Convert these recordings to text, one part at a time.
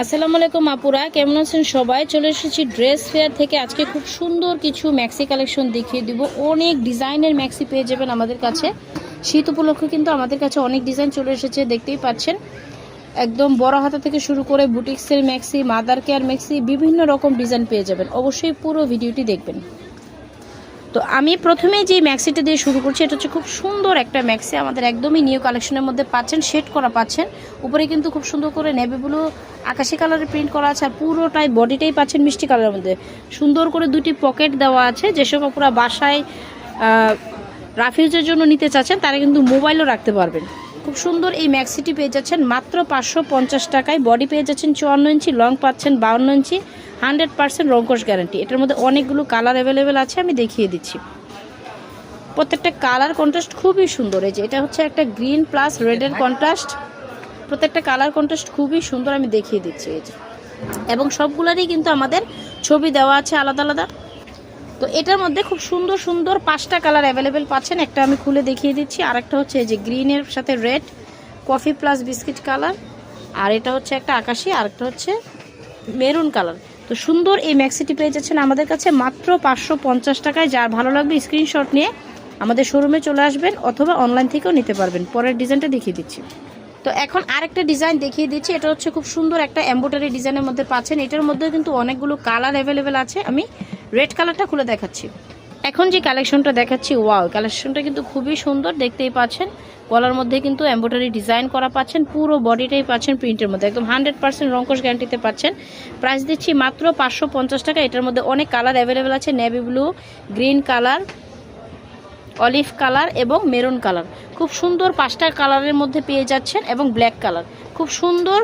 আসসালামু আলাইকুম আপুরা, কেমন আছেন সবাই? চলে এসেছি ড্রেস ফেয়ার থেকে। আজকে খুব সুন্দর কিছু ম্যাক্সি কালেকশন দেখিয়ে দিব। অনেক ডিজাইনের ম্যাক্সি পেয়ে যাবেন আমাদের কাছে। শীত উপলক্ষে কিন্তু আমাদের কাছে অনেক ডিজাইন চলে এসেছে, দেখতেই পাচ্ছেন। একদম বড় হাতা থেকে শুরু করে বুটিক্সের ম্যাক্সি, মাদার কেয়ার ম্যাক্সি, বিভিন্ন রকম ডিজাইন পেয়ে যাবেন। অবশ্যই পুরো ভিডিওটি দেখবেন। তো আমি প্রথমে যে ম্যাক্সিটা দিয়ে শুরু করছি, এটা হচ্ছে খুব সুন্দর একটা ম্যাক্সি, আমাদের একদমই নিউ কালেকশনের মধ্যে পাচ্ছেন। শেড করা পাচ্ছেন, উপরে কিন্তু খুব সুন্দর করে নেভি ব্লু আকাশি কালারের প্রিন্ট করা আছে, আর পুরোটাই বডিটাই পাচ্ছেন মিষ্টি কালারের মধ্যে। সুন্দর করে দুটি পকেট দেওয়া আছে। যেসব আপুরা বাসায় রাফিউজের জন্য নিতে চাচ্ছেন তারা কিন্তু মোবাইলও রাখতে পারবেন। খুব সুন্দর এই ম্যাক্সিটি পেয়ে যাচ্ছেন মাত্র 550 টাকায়। বডি পেয়ে যাচ্ছেন 54 ইঞ্চি, লং পাচ্ছেন 52 ইঞ্চি, 100% রংকশ গ্যারান্টি। এটার মধ্যে অনেকগুলো কালার অ্যাভেলেবেল আছে, আমি দেখিয়ে দিচ্ছি। প্রত্যেকটা কালার কন্ট্রাস্ট খুবই সুন্দর। এই যে এটা হচ্ছে একটা গ্রিন প্লাস রেডের কন্ট্রাস্ট, প্রত্যেকটা কালার কন্ট্রাস্ট খুবই সুন্দর, আমি দেখিয়ে দিচ্ছি। এই যে, এবং সবগুলোরই কিন্তু আমাদের ছবি দেওয়া আছে আলাদা আলাদা। তো এটার মধ্যে খুব সুন্দর সুন্দর 5টা কালার অ্যাভেলেবেল পাচ্ছেন। একটা আমি খুলে দেখিয়ে দিচ্ছি। আর একটা হচ্ছে এই যে গ্রিনের সাথে red, coffee plus biscuit colour, আর এটা হচ্ছে একটা আকাশি, আর একটা হচ্ছে মেরুন কালার। তো সুন্দর এই ম্যাক্সিটি পেয়ে যাচ্ছেন আমাদের কাছে মাত্র 550 টাকায়। যার ভালো লাগবে স্ক্রিনশট নিয়ে আমাদের শোরুমে চলে আসবেন, অথবা অনলাইন থেকেও নিতে পারবেন। পরের ডিজাইনটা দেখিয়ে দিচ্ছি। তো এখন আরেকটা ডিজাইন দেখিয়ে দিচ্ছি। এটা হচ্ছে খুব সুন্দর একটা এমব্রয়ডারি ডিজাইনের মধ্যে পাচ্ছেন। এটার মধ্যে কিন্তু অনেকগুলো কালার অ্যাভেলেবেল আছে। আমি রেড কালারটা খুলে দেখাচ্ছি। এখন যে কালেকশনটা দেখাচ্ছি, ওয়াও, কালেকশনটা কিন্তু খুবই সুন্দর, দেখতেই পাচ্ছেন। গলার মধ্যে কিন্তু এমব্রয়ডারি ডিজাইন করা পাচ্ছেন, পুরো বডিটাই পাচ্ছেন প্রিন্টের মধ্যে, একদম 100% রংকশ গ্যারান্টিতে পাচ্ছেন। প্রাইস দিচ্ছি মাত্র 550 টাকা। এটার মধ্যে অনেক কালার অ্যাভেলেবেল আছে, navy blue, green colour, olive colour এবং মেরুন কালার। খুব সুন্দর 5টা কালারের মধ্যে পেয়ে যাচ্ছেন, এবং ব্ল্যাক কালার খুব সুন্দর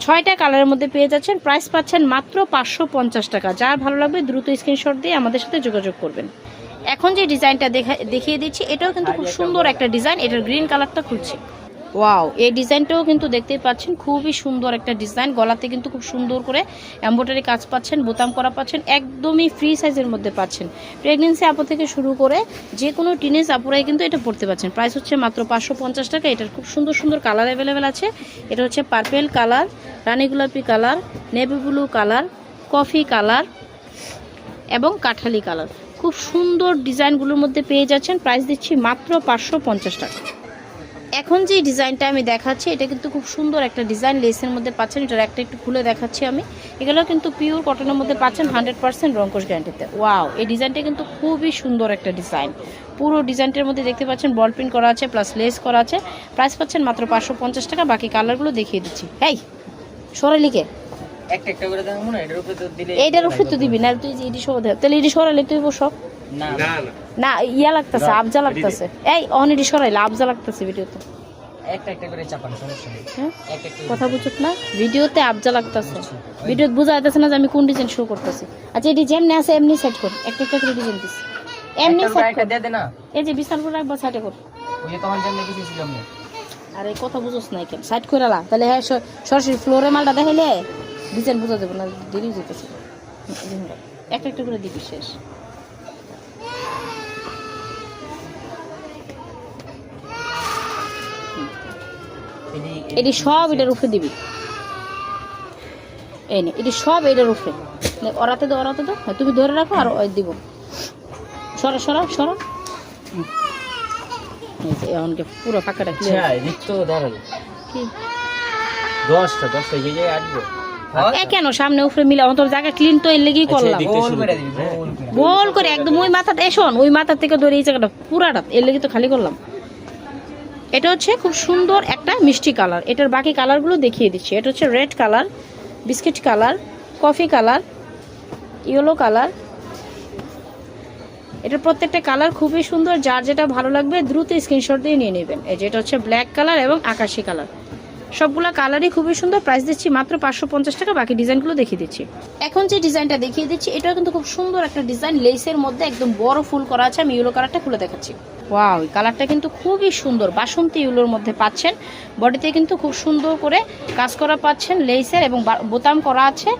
6টা কালারের মধ্যে পেয়ে যাচ্ছেন। প্রাইস পাচ্ছেন মাত্র 550 টাকা। যার ভালো লাগবে দ্রুত স্ক্রিনশট দিয়ে আমাদের সাথে যোগাযোগ করবেন। এখন যে ডিজাইনটা দেখিয়ে দিচ্ছি, এটাও কিন্তু খুব সুন্দর একটা ডিজাইন। এটার গ্রিন কালারটা খুলছে। ওয়াও, এই ডিজাইনটাও কিন্তু দেখতেই পাচ্ছেন, খুবই সুন্দর একটা ডিজাইন। গলাতে কিন্তু খুব সুন্দর করে এমব্রয়ডারি কাজ পাচ্ছেন, বোতাম করা পাচ্ছেন, একদমই ফ্রি সাইজের মধ্যে পাচ্ছেন। প্রেগনেন্সি আপু থেকে শুরু করে যে কোনো টিনেজ আপুরাই কিন্তু এটা পড়তে পাচ্ছেন। প্রাইস হচ্ছে মাত্র 550 টাকা। এটার খুব সুন্দর সুন্দর কালার অ্যাভেলেবেল আছে। এটা হচ্ছে পার্পেল কালার, রানী গোলাপি colour, navy blue colour, coffee colour এবং কাঠালি কালার। খুব সুন্দর ডিজাইনগুলোর মধ্যে পেয়ে যাচ্ছেন। প্রাইস দিচ্ছি মাত্র 550 টাকা। এখন যে ডিজাইনটা আমি দেখাচ্ছি, এটা কিন্তু খুব সুন্দর একটা ডিজাইন, লেসের মধ্যে পাচ্ছেন। এটার একটা একটু খুলে দেখাচ্ছি আমি। এগুলো কিন্তু পিওর কটনের মধ্যে পাচ্ছেন, 100% রংকশ গ্যারান্টিতে। ওয়াও, এই ডিজাইনটা কিন্তু খুবই সুন্দর একটা ডিজাইন। পুরো ডিজাইনটার মধ্যে দেখতে পাচ্ছেন বল প্রিন্ট করা আছে, প্লাস লেস করা আছে। প্রাইস পাচ্ছেন মাত্র 550 টাকা। বাকি কালারগুলো দেখিয়ে দিচ্ছি। এই সরালিকে একটা একটা করে দাও মনে, এটার উপরে তো দিলে এইটার উপরে তো দিবি না, তুই এডি সব দে, তাহলে এডি সরালে তুই সব না না না ইয়া লাগতেছে, আবজা লাগতেছে। এই অন এডি সরাইলে আবজা লাগতেছে ভিডিওতে। একটা একটা করে চাপানো সমস্যা নেই। হ্যাঁ, একটা একটা কথা বুঝছ না? ভিডিওতে আবজা লাগতেছে, ভিডিও বোঝা যাচ্ছে না যে আমি কোন ডিজাইন শো করতেছি। আচ্ছা, এটি যেমনি আছে এমনি সেট কর, একটা একটা করে ডিজাইন দিস, এমনি সেট কর। দে দে না, এই যে বিশাল করে রাখবা, সাইডে কর। ওই যে তখন যেমন কিছু ছিল না। আরে কথা বুঝছ না কেন? সাইড করে লা, তাহলে হ্যাঁ সরাসরি ফ্লোরে মালটা দেখাইলে ডিজাইন বোঝা যাবে না, দেরি যেতেছে। একটা একটা করে দিবি, শেষ। এটি সব এটার উপরে দিবি। এই নে, এটি সব এটার উপরে। ওরাতে দো, ওরাতে দো, তুমি ধরে রাখো আর ওই দিব। সরা সরা সরা। এমনকি পুরো ফাঁকাটা ক্লিয়ার। তো দাঁড়াল কি 10টা এই জায়গায় আসবে। কেন সামনে উপরে মিলা তোর জায়গা ক্লিন, তো এর লেগেই করলাম। গোল করে দিবি, গোল করে একদম ওই মাথাতে শোন, ওই মাথা থেকে ধরে এই জায়গাটা পুরাটা এর লেগে তো খালি করলাম। এটা হচ্ছে খুব সুন্দর একটা মিষ্টি কালার। এটার বাকি কালারগুলো দেখিয়ে দিচ্ছি। এটা হচ্ছে red colour, biscuit colour, coffee colour, yellow colour. এটার প্রত্যেকটা কালার খুবই সুন্দর। যার যেটা ভালো লাগবে দ্রুত স্ক্রিনশট দিয়ে নিয়ে নেবেন। এই যে এটা হচ্ছে ব্ল্যাক কালার এবং আকাশি কালার। সবগুলা কালারই খুবই সুন্দর। প্রাইস দিচ্ছি মাত্র 550 টাকা। বাকি ডিজাইনগুলো দেখিয়ে দিচ্ছি। এখন যে ডিজাইনটা দেখিয়ে দিচ্ছি, এটাও কিন্তু খুব সুন্দর একটা ডিজাইন, লেসের মধ্যে একদম বড় ফুল করা আছে। আমি ইয়েলো কালারটা খুলে দেখাচ্ছি। ওয়াও, এই কালারটা কিন্তু খুবই সুন্দর, বাসন্তী ইয়েলোর মধ্যে পাচ্ছেন। বডিতে কিন্তু খুব সুন্দর করে কাজ করা পাচ্ছেন, লেসের এবং বোতাম করা আছে,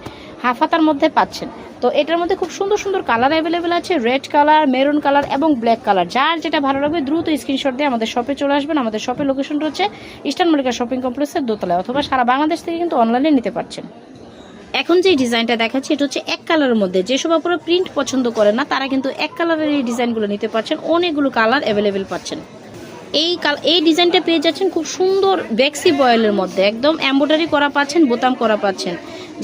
হাফ হাতার মধ্যে পাচ্ছেন। তো এটার মধ্যে খুব সুন্দর সুন্দর কালার অ্যাভেলেবেল আছে, রেড কালার, মেরুন কালার এবং ব্ল্যাক কালার। যার যেটা ভালো লাগবে দ্রুত স্ক্রিনশট দিয়ে আমাদের শপে চলে আসবেন। আমাদের শপের লোকেশনটা হচ্ছে ইস্টার্ন মল্লিকা শপিং কমপ্লেক্সের দোতলায়, অথবা সারা বাংলাদেশ থেকে কিন্তু অনলাইনে নিতে পারছেন। এখন যে ডিজাইনটা দেখাচ্ছি এটা হচ্ছে এক কালারের মধ্যে, যেসব আপুরা প্রিন্ট পছন্দ করেন না তারা কিন্তু এক কালারের এই ডিজাইনগুলো নিতে পারছেন, অনেকগুলো কালার অ্যাভেলেবেল পাচ্ছেন। এই ডিজাইনটা পেয়ে যাচ্ছেন খুব সুন্দর বেক্সি বয়েলের মধ্যে, একদম এমব্রয়ডারি করা পাচ্ছেন, বোতাম করা পাচ্ছেন।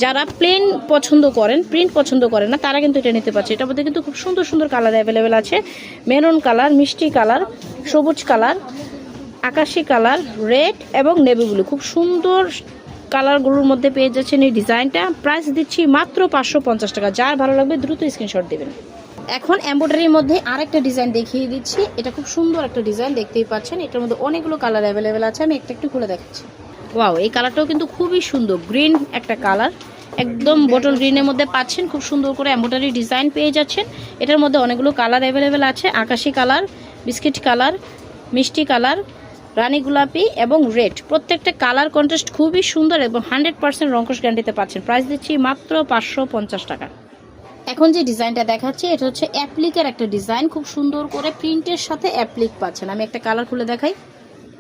যারা প্লেন পছন্দ করেন, প্রিন্ট পছন্দ করেন না তারা কিন্তু এটা নিতে পারছে। এটার মধ্যে কিন্তু খুব সুন্দর সুন্দর কালার অ্যাভেলেবেল আছে, মেরুন কালার, মিষ্টি কালার, সবুজ কালার, আকাশি কালার, রেড এবং নেভি ব্লু, খুব সুন্দর কালারগুলোর মধ্যে পেয়ে যাচ্ছেন এই ডিজাইনটা। প্রাইস দিচ্ছি মাত্র 550 টাকা। যার ভালো লাগবে দ্রুত স্ক্রিনশট দেবেন। এখন এমব্রয়ডারির মধ্যে আরেকটা ডিজাইন দেখিয়ে দিচ্ছি, এটা খুব সুন্দর একটা ডিজাইন দেখতেই পাচ্ছেন। এটার মধ্যে অনেকগুলো কালার অ্যাভেলেবেল আছে, আমি একটু খুলে দেখাচ্ছি। ওয়াও, এই কালারটাও কিন্তু খুবই সুন্দর, গ্রিন একটা কালার, একদম বটল গ্রিনের মধ্যে পাচ্ছেন, খুব সুন্দর করে এমব্রয়ডারি ডিজাইন পেয়ে যাচ্ছেন। এটার মধ্যে অনেকগুলো কালার অ্যাভেলেবেল আছে, আকাশি কালার, বিস্কিট কালার, মিষ্টি কালার, রানী গোলাপি এবং রেড। প্রত্যেকটা কালার কন্ট্রাস্ট খুবই সুন্দর এবং 100% রংকশ গ্যারান্টিতে পাচ্ছেন। প্রাইস দিচ্ছি মাত্র 550 টাকা। এখন যে ডিজাইনটা দেখাচ্ছি এটা হচ্ছে অ্যাপ্লিকের একটা ডিজাইন, খুব সুন্দর করে প্রিন্টের সাথে অ্যাপ্লিক পাচ্ছেন। আমি একটা কালার খুলে দেখাই,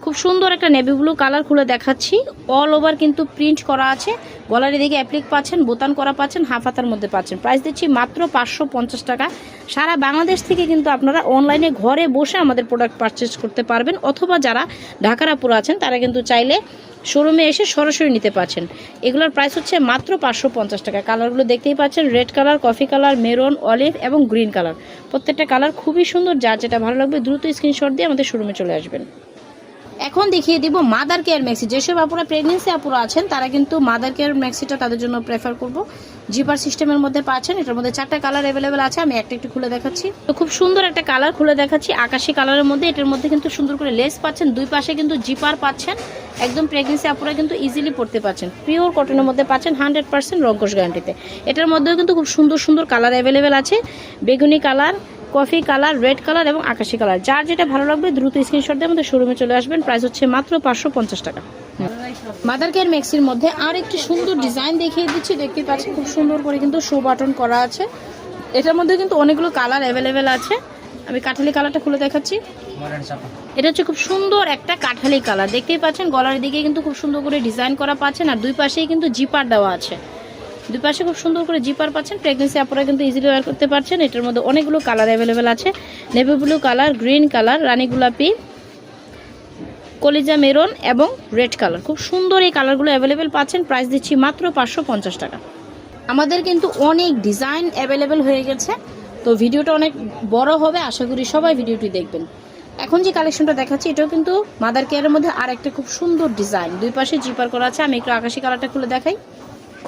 খুব সুন্দর একটা নেভি ব্লু কালার খুলে দেখাচ্ছি। অল ওভার কিন্তু প্রিন্ট করা আছে, গলার দিকে অ্যাপ্লিক পাচ্ছেন, বোতাম করা পাচ্ছেন, হাফ হাতার মধ্যে পাচ্ছেন। প্রাইস দিচ্ছি মাত্র 550 টাকা। সারা বাংলাদেশ থেকে কিন্তু আপনারা অনলাইনে ঘরে বসে আমাদের প্রোডাক্ট পারচেজ করতে পারবেন, অথবা যারা ঢাকার আপুরা আছেন তারা কিন্তু চাইলে শোরুমে এসে সরাসরি নিতে পারছেন। এগুলোর প্রাইস হচ্ছে মাত্র 550 টাকা। কালারগুলো দেখতেই পাচ্ছেন, red colour, coffee colour, maroon, olive এবং গ্রিন কালার। প্রত্যেকটা কালার খুবই সুন্দর, যার যেটা ভালো লাগবে দ্রুত স্ক্রিনশট দিয়ে আমাদের শোরুমে চলে আসবেন। এখন দেখিয়ে দিব মাদার কেয়ার ম্যাক্সি। যেসব আপুরা প্রেগনেন্সি আপুরা আছেন তারা কিন্তু মাদার কেয়ার ম্যাক্সিটা তাদের জন্য প্রেফার করব। জিপার সিস্টেমের মধ্যে পাচ্ছেন, এটার মধ্যে 4টা কালার অ্যাভেলেবেল আছে, আমি একটু খুলে দেখাচ্ছি। তো খুব সুন্দর একটা কালার খুলে দেখাচ্ছি, আকাশি কালারের মধ্যে। এটার মধ্যে কিন্তু সুন্দর করে লেস পাচ্ছেন, দুই পাশে কিন্তু জিপার পাচ্ছেন, একদম প্রেগনেন্সি আপুরা কিন্তু ইজিলি পড়তে পারছেন। পিওর কটনের মধ্যে পাচ্ছেন, 100% রংকশ গ্যারান্টিতে। এটার মধ্যেও কিন্তু খুব সুন্দর সুন্দর কালার অ্যাভেলেবেল আছে, বেগুনি colour, coffee colour, red colour এবং আকাশি কালার। যার যেটা ভালো লাগবে দ্রুত স্ক্রিনশট দিয়ে আমাদের শোরুমে চলে আসবেন। প্রাইস হচ্ছে মাত্র 550 টাকা। মাদার কেয়ার ম্যাক্সির মধ্যে আর একটি সুন্দর ডিজাইন দেখিয়ে দিচ্ছি, দেখতে পাচ্ছেন খুব সুন্দর করে কিন্তু শো বাটন করা আছে। এটার মধ্যে কিন্তু অনেকগুলো কালার অ্যাভেলেবেল আছে, আমি কাঠালি কালারটা খুলে দেখাচ্ছি। এটা হচ্ছে খুব সুন্দর একটা কাঠালি কালার, দেখতেই পাচ্ছেন। গলার দিকে কিন্তু খুব সুন্দর করে ডিজাইন করা পাচ্ছেন, আর দুই পাশেই কিন্তু জিপার দেওয়া আছে, দুই পাশে খুব সুন্দর করে জিপার পাচ্ছেন। প্রেগনেন্সি আপনারা কিন্তু ইজিলি ওয়্যার করতে পারছেন। এটার মধ্যে অনেকগুলো কালার অ্যাভেলেবেল আছে, navy blue colour, green colour, রানী গোলাপি, কলিজা মেরুন এবং রেড কালার। খুব সুন্দর এই কালারগুলো অ্যাভেলেবেল পাচ্ছেন। প্রাইস দিচ্ছি মাত্র 550 টাকা। আমাদের কিন্তু অনেক ডিজাইন অ্যাভেলেবেল হয়ে গেছে, তো ভিডিওটা অনেক বড় হবে, আশা করি সবাই ভিডিওটি দেখবেন। এখন যে কালেকশনটা দেখাচ্ছি এটাও কিন্তু মাদার কেয়ারের মধ্যে আর একটা খুব সুন্দর ডিজাইন, দুই পাশে জিপার করা আছে। আমি একটু আকাশি কালারটা খুলে দেখাই,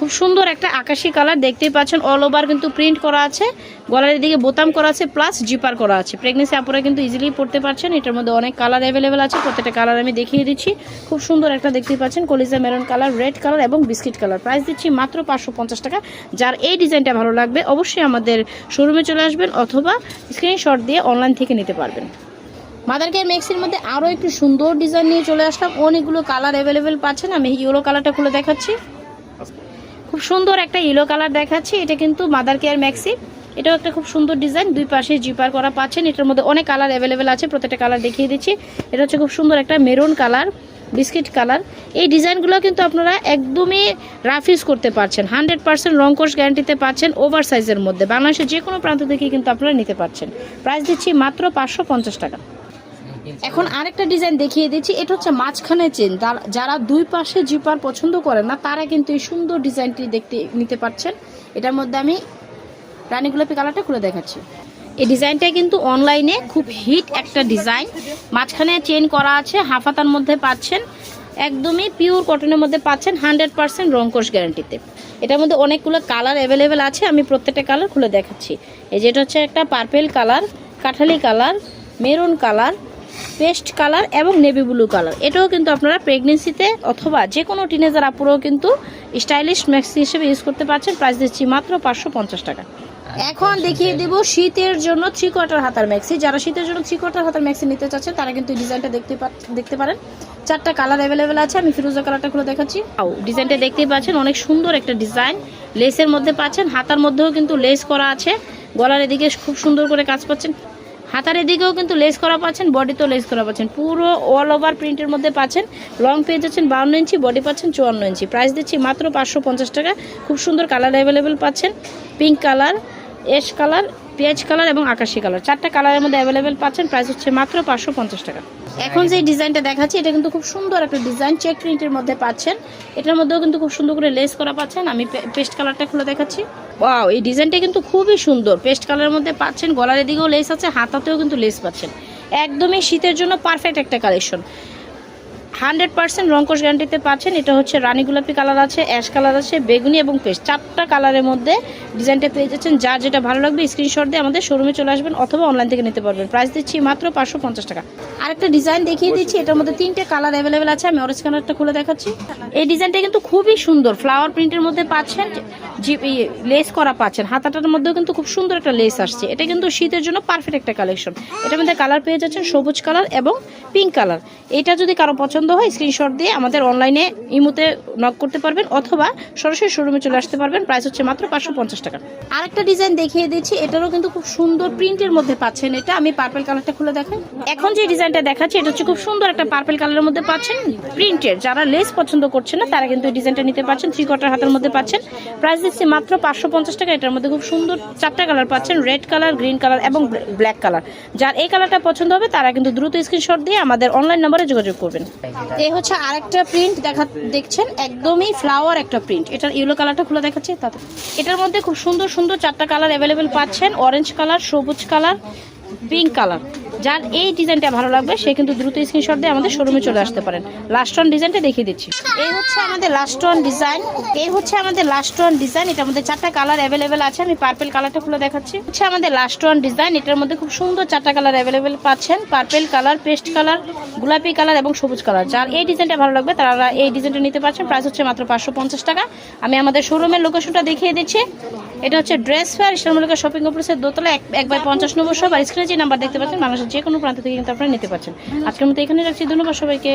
খুব সুন্দর একটা আকাশি কালার, দেখতেই পাচ্ছেন। অল ওভার কিন্তু প্রিন্ট করা আছে, গলার দিকে বোতাম করা আছে, প্লাস জিপার করা আছে। প্রেগনেন্সি আপুরা কিন্তু ইজিলি পড়তে পারছেন। এটার মধ্যে অনেক কালার অ্যাভেলেবেল আছে, প্রত্যেকটা কালার আমি দেখিয়ে দিচ্ছি। খুব সুন্দর একটা দেখতেই পাচ্ছেন, কলিজা মেরুন কালার, রেড কালার এবং বিস্কিট কালার। প্রাইস দিচ্ছি মাত্র 550 টাকা। যার এই ডিজাইনটা ভালো লাগবে অবশ্যই আমাদের শোরুমে চলে আসবেন, অথবা স্ক্রিনশট দিয়ে অনলাইন থেকে নিতে পারবেন। মাদার কেয়ার ম্যাক্সির মধ্যে আরও একটু সুন্দর ডিজাইন নিয়ে চলে আসলাম, অনেকগুলো কালার অ্যাভেলেবেল পাচ্ছেন। আমি ইয়েলো কালারটা খুলে দেখাচ্ছি, খুব সুন্দর একটা ইয়েলো কালার দেখাচ্ছি। এটা কিন্তু মাদার কেয়ার ম্যাক্সি, এটাও একটা খুব সুন্দর ডিজাইন, দুই পাশে জিপার করা পাচ্ছেন। এটার মধ্যে অনেক কালার অ্যাভেলেবেল আছে, প্রত্যেকটা কালার দেখিয়ে দিচ্ছি। এটা হচ্ছে খুব সুন্দর একটা মেরুন কালার, বিস্কিট কালার। এই ডিজাইনগুলো কিন্তু আপনারা একদমই রাফ ইউজ করতে পারছেন, 100% রংকশ গ্যারান্টিতে পাচ্ছেন, ওভার সাইজের মধ্যে। বাংলাদেশের যে কোনো প্রান্ত থেকে কিন্তু আপনারা নিতে পারছেন। প্রাইস দিচ্ছি মাত্র 550 টাকা। এখন আরেকটা ডিজাইন দেখিয়ে দিচ্ছি, এটা হচ্ছে মাঝখানে চেন। যারা দুই পাশে জিপার পছন্দ করেন না তারা কিন্তু এই সুন্দর ডিজাইনটি নিতে পারছেন। এটার মধ্যে আমি রানী গোলাপি কালারটা খুলে দেখাচ্ছি। এই ডিজাইনটা কিন্তু অনলাইনে খুব হিট একটা ডিজাইন, মাঝখানে চেন করা আছে, হাফাতার মধ্যে পাচ্ছেন, একদমই পিওর কটনের মধ্যে পাচ্ছেন, 100% রংকশ গ্যারান্টিতে। এটার মধ্যে অনেকগুলো কালার অ্যাভেলেবেল আছে, আমি প্রত্যেকটা কালার খুলে দেখাচ্ছি। এই যেটা হচ্ছে একটা পার্পেল কালার, কাঠালি colour, maroon colour, paste colour এবং নেভি ব্লু কালার। এটাও কিন্তু আপনারা প্রেগনেন্সিতে অথবা যে কোনো টিনেজার আপুরাও কিন্তু স্টাইলিশ ম্যাক্সি হিসেবে ইউজ করতে পারছেন। প্রাইস দিচ্ছি মাত্র 550 টাকা। এখন দেখিয়ে দেব শীতের জন্য 3/4 হাতার ম্যাক্সি। যারা শীতের জন্য 3/4 হাতার ম্যাক্সি নিতে চাচ্ছেন তারা কিন্তু এই ডিজাইনটা দেখতে পারেন। 4টা কালার অ্যাভেলেবেল আছে, আমি ফিরোজা কালারটা খুলে দেখাচ্ছি। ডিজাইনটা দেখতেই পাচ্ছেন, অনেক সুন্দর একটা ডিজাইন, লেসের মধ্যে পাচ্ছেন, হাতার মধ্যেও কিন্তু লেস করা আছে, গলার এদিকে খুব সুন্দর করে কাজ পাচ্ছেন। হাতার এদিকেও কিন্তু লেস করা পাচ্ছেন, বডিতেও লেস করা পাচ্ছেন, পুরো অল ওভার প্রিন্টের মধ্যে পাচ্ছেন। লং পেয়ে যাচ্ছেন 52 ইঞ্চি, বডি পাচ্ছেন 54 ইঞ্চি। প্রাইস দিচ্ছি মাত্র 550 টাকা। খুব সুন্দর কালার অ্যাভেলেবেল পাচ্ছেন, পিঙ্ক কালার, অ্যাশ কালার, পেঁয়াজ কালার এবং আকাশি কালার, 4টা কালারের মধ্যে অ্যাভেলেবেল পাচ্ছেন। প্রাইস হচ্ছে মাত্র 550 টাকা। এখন যে ডিজাইনটা দেখাচ্ছি এটা কিন্তু খুব সুন্দর একটা ডিজাইন, চেক প্রিন্টের মধ্যে পাচ্ছেন। এটার মধ্যেও কিন্তু খুব সুন্দর করে লেস করা পাচ্ছেন। আমি পেস্ট কালারটা খুলে দেখাচ্ছি। ওয়াও, এই ডিজাইনটা কিন্তু খুবই সুন্দর, পেস্ট কালারের মধ্যে পাচ্ছেন। গলার দিকেও লেস আছে, হাতাতেও কিন্তু লেস পাচ্ছেন। একদমই শীতের জন্য পারফেক্ট একটা কালেকশন। 100% রংকশ গ্যারান্টিতে পাচ্ছেন। এটা হচ্ছে রানী গোলাপি কালার আছে, অ্যাশ কালার আছে, বেগুনি এবং পেস্ট, 4টা কালারের মধ্যে ডিজাইনটা পেয়ে যাচ্ছেন। যার যেটা ভালো লাগবে স্ক্রিনশট দিয়ে আমাদের শোরুমে চলে আসবেন অথবা অনলাইন থেকে নিতে পারবেন। প্রাইস দিচ্ছি মাত্র 550 টাকা। আরেকটা ডিজাইন দেখিয়ে দিচ্ছি, এটার মধ্যে 3টে কালার অ্যাভেলেবেল আছে। আমি অরেঞ্জ কালারটা খুলে দেখাচ্ছি। এই ডিজাইনটা কিন্তু খুবই সুন্দর, ফ্লাওয়ার প্রিন্টের মধ্যে পাচ্ছেন, লেস করা পাচ্ছেন। হাতাটার মধ্যেও কিন্তু খুব সুন্দর একটা লেস আসছে। এটা কিন্তু শীতের জন্য পারফেক্ট একটা কালেকশন। এটার মধ্যে কালার পেয়ে যাচ্ছেন সবুজ কালার এবং পিঙ্ক কালার। এটা যদি কারো পছন্দ হয় স্ক্রিনশট দিয়ে আমাদের অনলাইনে ইমোতে নক করতে পারবেন অথবা সরাসরি শোরুমে চলে আসতে পারবেন। প্রাইস হচ্ছে মাত্র 550 টাকা। আরেকটা ডিজাইন দেখিয়ে দিচ্ছি, এটারও কিন্তু খুব সুন্দর প্রিন্টের মধ্যে পাচ্ছেন। এটা আমি পার্পল কালারটা খুলে দেখাই। এখন যে ডিজাইনটা দেখাচ্ছি এটা হচ্ছে খুব সুন্দর একটা পার্পল কালারের মধ্যে পাচ্ছেন, প্রিন্টের। যারা লেস পছন্দ করছেন না তারা কিন্তু এই ডিজাইনটা নিতে পারছেন। 3/4 হাতের মধ্যে পাচ্ছেন। প্রাইস দিচ্ছি মাত্র 550 টাকা। এটার মধ্যে খুব সুন্দর 4টা কালার পাচ্ছেন, রেড কালার, গ্রিন কালার এবং ব্ল্যাক কালার। যার এই কালারটা পছন্দ হবে তারা কিন্তু দ্রুত স্ক্রিনশট দিয়ে আমাদের অনলাইন নম্বরে যোগাযোগ করবেন। এই হচ্ছে আরেকটা প্রিন্ট দেখছেন, একদমই ফ্লাওয়ার একটা প্রিন্ট। এটার ইয়েলো কালারটা খুলে দেখাচ্ছি। তাতে এটার মধ্যে খুব সুন্দর সুন্দর 4টা কালার অ্যাভেলেবেল পাচ্ছেন, অরেঞ্জ কালার, সবুজ কালার, পিঙ্ক কালার। যার এই ডিজাইনটা ভালো লাগবে সে কিন্তু দ্রুত স্ক্রিনশট দিয়ে আমাদের শোরুমে চলে আসতে পারেন। লাস্ট ওয়ান ডিজাইনটা দেখিয়ে দিচ্ছি। এই হচ্ছে আমাদের লাস্ট ওয়ান ডিজাইন। এটার মধ্যে 4টা কালার অ্যাভেলেবেল আছে। আমি পার্পল কালারটা খুলে দেখাচ্ছি। হচ্ছে আমাদের লাস্ট ওয়ান ডিজাইন। এটার মধ্যে খুব সুন্দর 4টা কালার অ্যাভেলেবেল পাচ্ছেন, পার্পল কালার, পেস্ট কালার, গোলাপি কালার এবং সবুজ কালার। যার এই ডিজাইনটা ভালো লাগবে তারা এই ডিজাইনটা নিতে পারছেন। প্রাইস হচ্ছে মাত্র 550 টাকা। আমি আমাদের শোরুমের লোকেশনটা দেখিয়ে দিচ্ছি। এটা হচ্ছে ড্রেস ফেয়ার ইসলামলিকা শপিং কমপ্লেক্সের দোতলা 1/50 নম্বর শপ। আর স্ক্রিনে যে নাম্বার দেখতে পাচ্ছেন বাংলাদেশের যে কোনো প্রান্ত থেকে কিন্তু আপনারা নিতে পারছেন। আজকের মতো এখানে রাখছি। ধন্যবাদ সবাইকে।